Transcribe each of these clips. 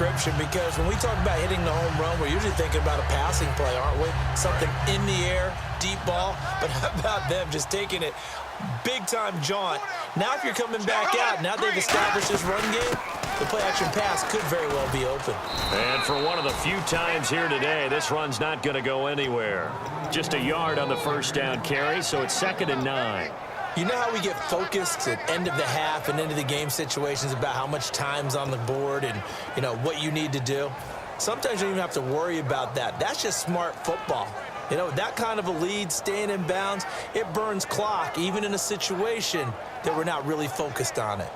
description, because when we talk about hitting the home run, we're usually thinking about a passing play, aren't we? Something in the air, deep ball. But how about them just taking it big-time jaunt? Now if you're coming back out, now they've established this run game, the play-action pass could very well be open. And for one of the few times here today, this run's not going to go anywhere. Just a yard on the first down carry, so it's 2nd and 9. You know how we get focused at end of the half and into the game situations about how much time's on the board and, you know, what you need to do? Sometimes you don't even have to worry about that. That's just smart football. You know, that kind of a lead, staying in bounds, it burns clock, even in a situation that we're not really focused on it.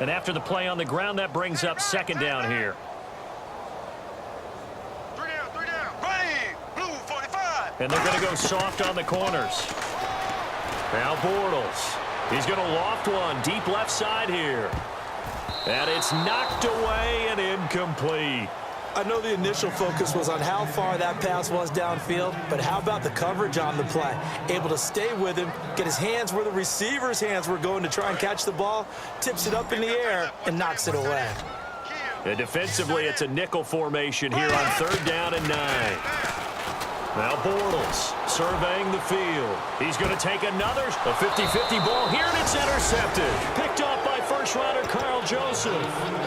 And after the play on the ground, that brings up 2nd down here. And they're going to go soft on the corners. Now Bortles. He's going to loft one deep left side here. And it's knocked away and incomplete. I know the initial focus was on how far that pass was downfield, but how about the coverage on the play? Able to stay with him, get his hands where the receiver's hands were going to try and catch the ball, tips it up in the air, and knocks it away. And defensively, it's a nickel formation here on 3rd down and 9. Now Bortles surveying the field. He's going to take another 50-50 ball here, and it's intercepted. Picked off by first-rounder Carl Joseph.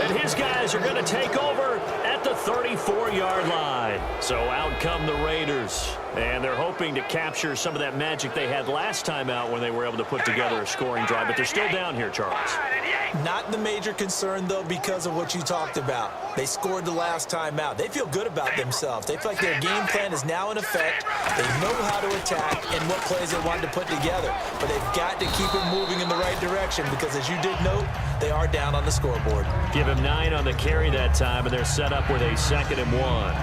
And his guys are going to take over at the 34-yard line. So out come the Raiders. And they're hoping to capture some of that magic they had last time out when they were able to put together a scoring drive. But they're still down here, Charles. Not the major concern, though, because of what you talked about. They scored the last time out. They feel good about themselves. They feel like their game plan is now in effect. They know how to attack and what plays they want to put together. But they've got to keep it moving in the right direction because, as you did note, they are down on the scoreboard. Give him 9 on the carry that time, and they're set up with a 2nd and 1.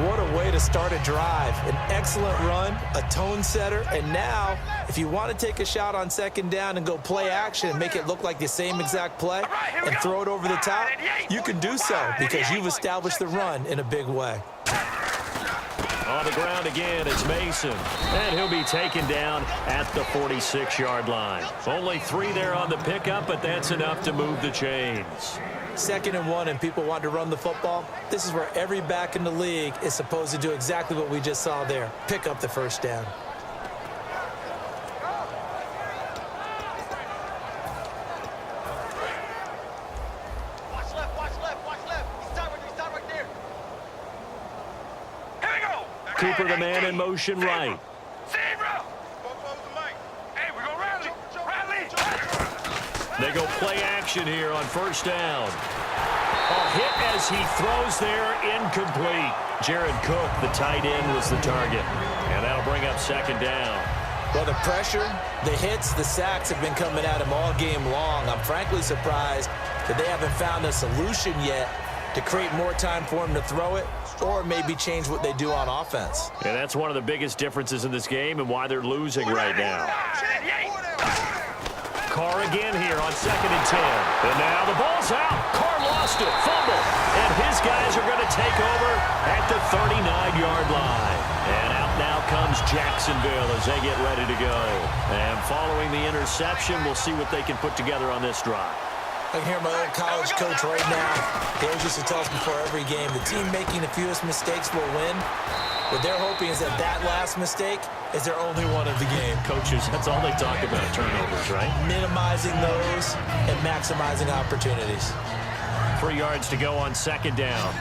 What a way to start a drive. An excellent run, a tone setter, and now, if you want to take a shot on 2nd down and go play action and make it look like the same exact play and throw it over the top, you can do so because you've established the run in a big way. On the ground again, it's Mason. And he'll be taken down at the 46-yard line. Only 3 there on the pickup, but that's enough to move the chains. 2nd and 1 and people want to run the football. This is where every back in the league is supposed to do exactly what we just saw there. Pick up the first down. Watch left, watch left, watch left. He's tied right there. Here we go. Cooper, the man in motion right. Zero. Hey, we're going to rally. They go play action here on 1st down. A hit as he throws there, incomplete. Jared Cook, the tight end, was the target. And that'll bring up 2nd down. Well, the pressure, the hits, the sacks have been coming at him all game long. I'm frankly surprised that they haven't found a solution yet to create more time for him to throw it or maybe change what they do on offense. And that's one of the biggest differences in this game and why they're losing right now. Carr again here on 2nd and 10. And now the ball's out. Carr lost it. Fumble. And his guys are going to take over at the 39-yard line. And out now comes Jacksonville as they get ready to go. And following the interception, we'll see what they can put together on this drive. I can hear my old college coach right now. He always used to tell us before every game, the team making the fewest mistakes will win. What they're hoping is that that last mistake is their only one of the game. Coaches, that's all they talk about, turnovers, right? Minimizing those and maximizing opportunities. 3 yards to go on 2nd down.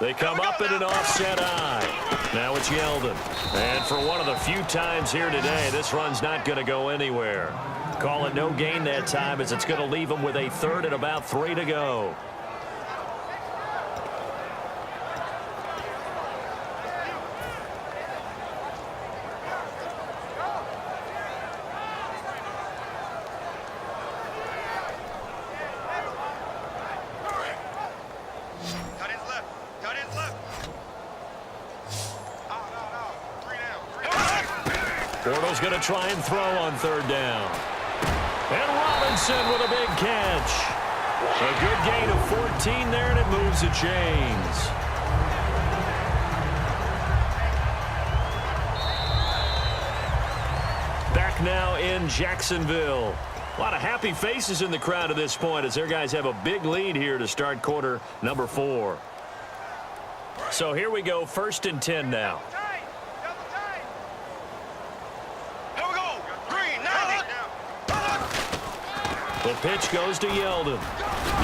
They come up in an offset eye. Now it's Yeldon. And for one of the few times here today, this run's not going to go anywhere. Call it no gain that time as it's going to leave them with a 3rd and about 3 to go. Bortles going to try and throw on 3rd down. And Robinson with a big catch. A good gain of 14 there, and it moves the chains. Back back now in Jacksonville. A lot of happy faces in the crowd at this point as their guys have a big lead here to start quarter number 4. So here we go, 1st and 10 now. Here we go. Green, now. The pitch goes to Yeldon.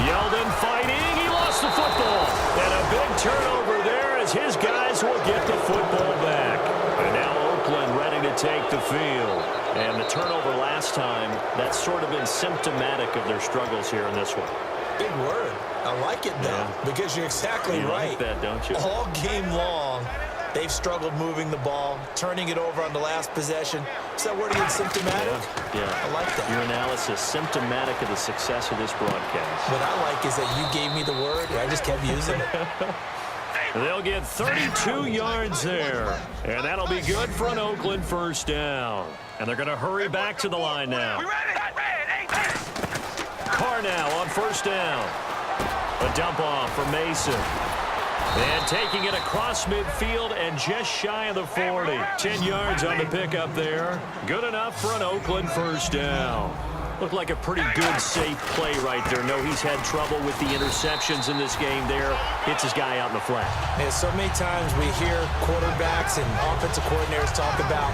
Yeldon fighting. He lost the football. And a big turnover there as his guys will get the football back. And now Oakland ready to take the field. And the turnover last time, that's sort of been symptomatic of their struggles here in this one. Big word. I like it, though, because you're exactly right. You like that, don't you? All game long, they've struggled moving the ball, turning it over on the last possession. Is that word again, symptomatic? Yeah. I like that. Your analysis, symptomatic of the success of this broadcast. What I like is that you gave me the word, and I just kept using it. They'll get 32 yards there, and that'll be good for an Oakland 1st down. And they're going to hurry back to the line now. Carr now on 1st down. A dump off for Mason. And taking it across midfield and just shy of the 40. 10 yards on the pickup there. Good enough for an Oakland 1st down. Looked like a pretty good, safe play right there. No, he's had trouble with the interceptions in this game there. Hits his guy out in the flat. And so many times we hear quarterbacks and offensive coordinators talk about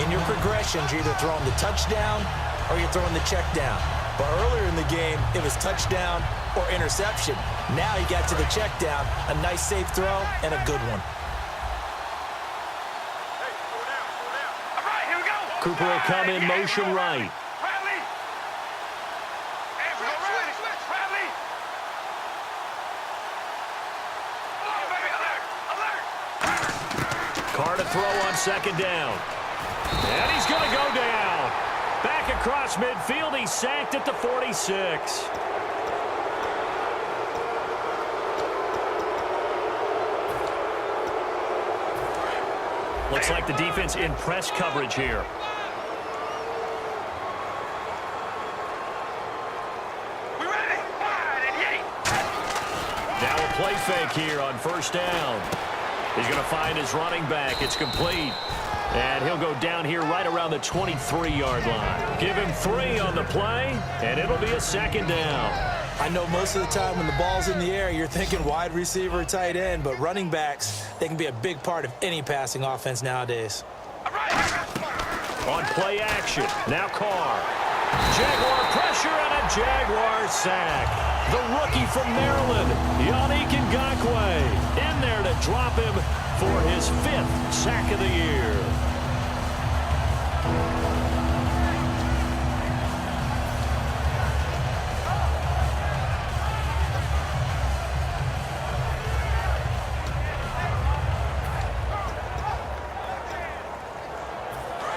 in your progressions, you're either throwing the touchdown or you're throwing the check down. But earlier in the game, it was touchdown or interception. Now he got to the check down, a nice safe throw, and a good one. All right, here we go. Cooper will come in motion right. Bradley. Hey, we go switch. Bradley. Oh, baby, alert. Carr to throw on 2nd down. And he's going to go down. Back across midfield, he's sacked at the 46. Looks like the defense in press coverage here. We ready? Wide and yay. Now a play fake here on 1st down. He's going to find his running back. It's complete. And he'll go down here right around the 23-yard line. Give him 3 on the play, and it'll be a 2nd down. I know most of the time when the ball's in the air, you're thinking wide receiver, tight end, but running backs, they can be a big part of any passing offense nowadays. On play action, now Carr. Jaguar pressure and a Jaguar sack. The rookie from Maryland, Yannick Ngakoue, in there to drop him for his 5th sack of the year.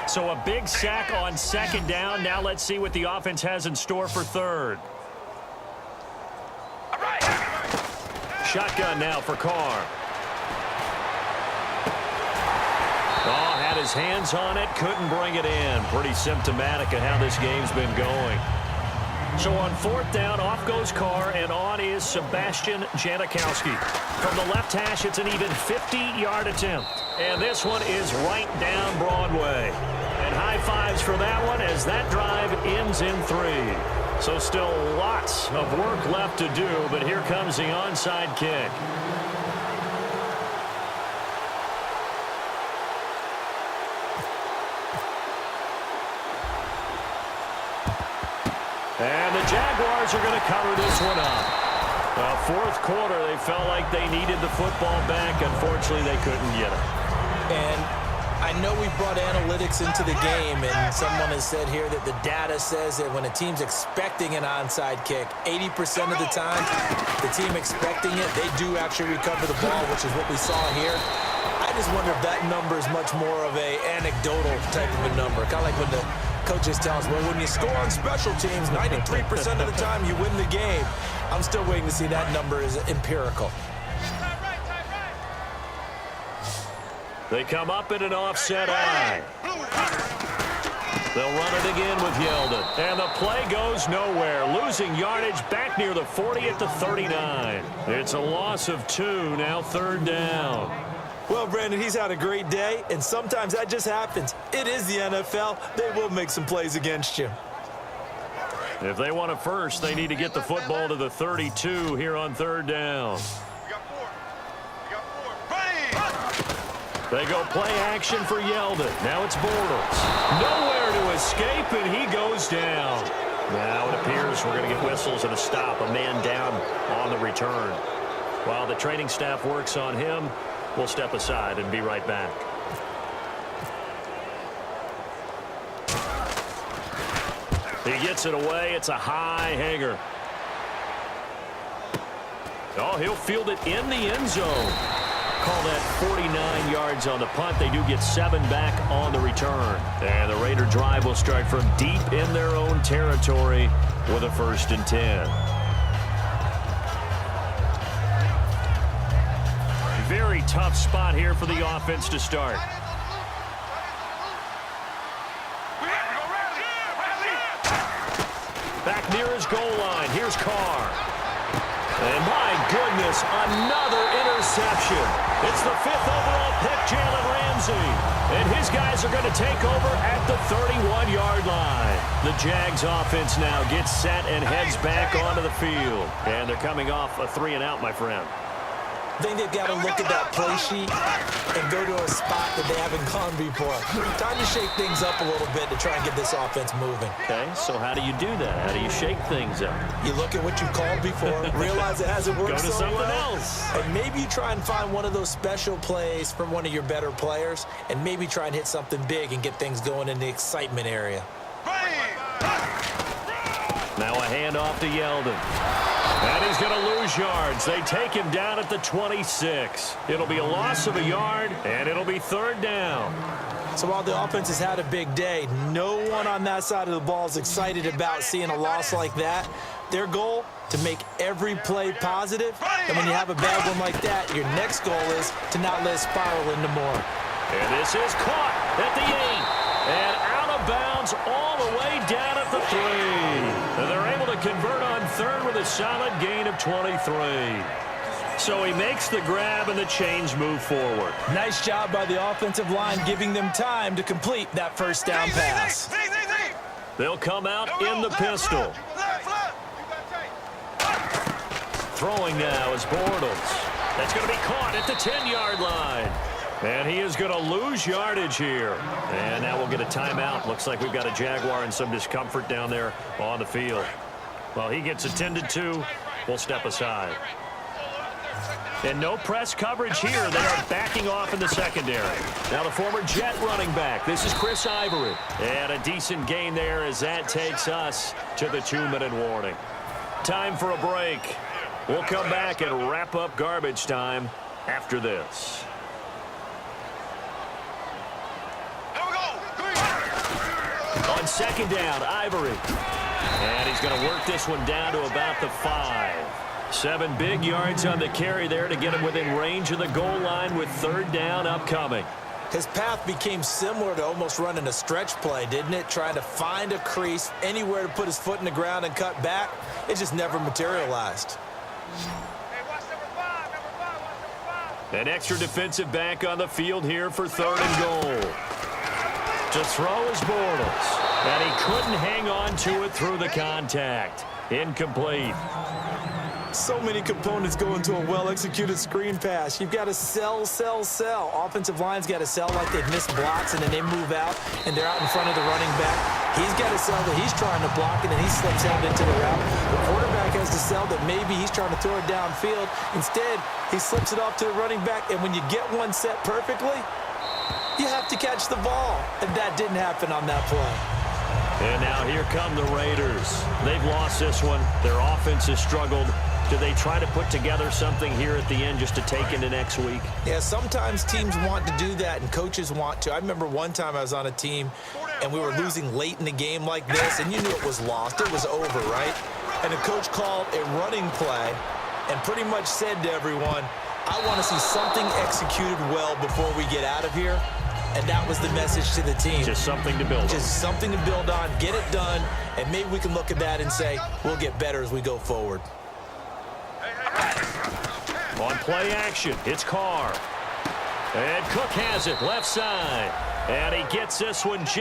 So a big sack on 2nd down. Now let's see what the offense has in store for 3rd. Shotgun now for Carr. Oh, had his hands on it, couldn't bring it in. Pretty symptomatic of how this game's been going. So on 4th down, off goes Carr, and on is Sebastian Janikowski. From the left hash, it's an even 50-yard attempt. And this one is right down Broadway. And high fives for that one as that drive ends in 3. So still lots of work left to do, but here comes the onside kick. And the Jaguars are going to cover this one up. 4th quarter, they felt like they needed the football back. Unfortunately, they couldn't get it. And I know we brought analytics into the game, and someone has said here that the data says that when a team's expecting an onside kick, 80% of the time, the team expecting it, they do actually recover the ball, which is what we saw here. I just wonder if that number is much more of a anecdotal type of a number. Kind of like when the coaches tell us, well, when you score on special teams, 93% of the time you win the game. I'm still waiting to see that number is empirical. They come up in an offset eye. They'll run it again with Yeldon. And the play goes nowhere. Losing yardage back near the 40 at the 39. It's a loss of 2, now 3rd down. Well, Brandon, he's had a great day, and sometimes that just happens. It is the NFL. They will make some plays against you. If they want it first, they need to get the football to the 32 here on third down. They go play action for Yeldon. Now it's Bortles. Nowhere to escape, and he goes down. Now it appears we're going to get whistles and a stop. A man down on the return. While the training staff works on him, we'll step aside and be right back. He gets it away. It's a high hanger. Oh, he'll field it in the end zone. Call that 49 yards on the punt. They do get 7 back on the return. And the Raider drive will start from deep in their own territory with a 1st and 10. Very tough spot here for the offense to start. Back near his goal line. Here's Carr. And my goodness, another interception. It's the 5th overall pick, Jalen Ramsey. And his guys are going to take over at the 31-yard line. The Jags offense now gets set and heads back onto the field. And they're coming off a 3-and-out, my friend. I think they've got to look at that play sheet and go to a spot that they haven't gone before. Time to shake things up a little bit to try and get this offense moving. Okay, so how do you do that? How do you shake things up? You look at what you've called before, realize it hasn't worked Go to so something well, else. and maybe you try and find one of those special plays from one of your better players, and maybe try and hit something big and get things going in the excitement area. Now a handoff to Yeldon. And he's going to lose yards. They take him down at the 26. It'll be a loss of a yard, and it'll be 3rd down. So while the offense has had a big day, no one on that side of the ball is excited about seeing a loss like that. Their goal, to make every play positive. And when you have a bad one like that, your next goal is to not let it spiral into more. And this is caught at the 8. And out of bounds all the way down at the 3. And they're able to convert on 3rd with a solid gain of 23. So he makes the grab and the chains move forward. Nice job by the offensive line, giving them time to complete that 1st down pass. They'll come out in the pistol. Throwing now is Bortles. That's going to be caught at the 10-yard line. And he is going to lose yardage here. And now we'll get a timeout. Looks like we've got a Jaguar in some discomfort down there on the field. Well, he gets attended to. We'll step aside. And no press coverage here. They are backing off in the secondary. Now the former Jet running back. This is Chris Ivory. And a decent gain there as that takes us to the 2-minute warning. Time for a break. We'll come back and wrap up garbage time after this. On 2nd down, Ivory. And he's going to work this one down to about the 5. 7 big yards on the carry there to get him within range of the goal line with 3rd down upcoming. His path became similar to almost running a stretch play, didn't it? Trying to find a crease, anywhere to put his foot in the ground and cut back. It just never materialized. An extra defensive back on the field here for 3rd and goal. To throw is Bortles. And he couldn't hang on to it through the contact. Incomplete. So many components go into a well-executed screen pass. You've got to sell. Offensive line's got to sell like they've missed blocks, and then they move out, and they're out in front of the running back. He's got to sell that he's trying to block, and then he slips out into the route. The quarterback has to sell that maybe he's trying to throw it downfield. Instead, he slips it off to the running back, and when you get one set perfectly, you have to catch the ball. And that didn't happen on that play. And now here come the Raiders. They've lost this one. Their offense has struggled. Do they try to put together something here at the end just to take into next week? Yeah, sometimes teams want to do that and coaches want to. I remember one time I was on a team and we were losing late in the game like this, and you knew it was lost. It was over, right? And the coach called a running play and pretty much said to everyone, I want to see something executed well before we get out of here. And that was the message to the team. Just something to build on. Just something to build on, get it done, and maybe we can look at that and say, we'll get better as we go forward. On play action, it's Carr. And Cook has it left side. And he gets this one just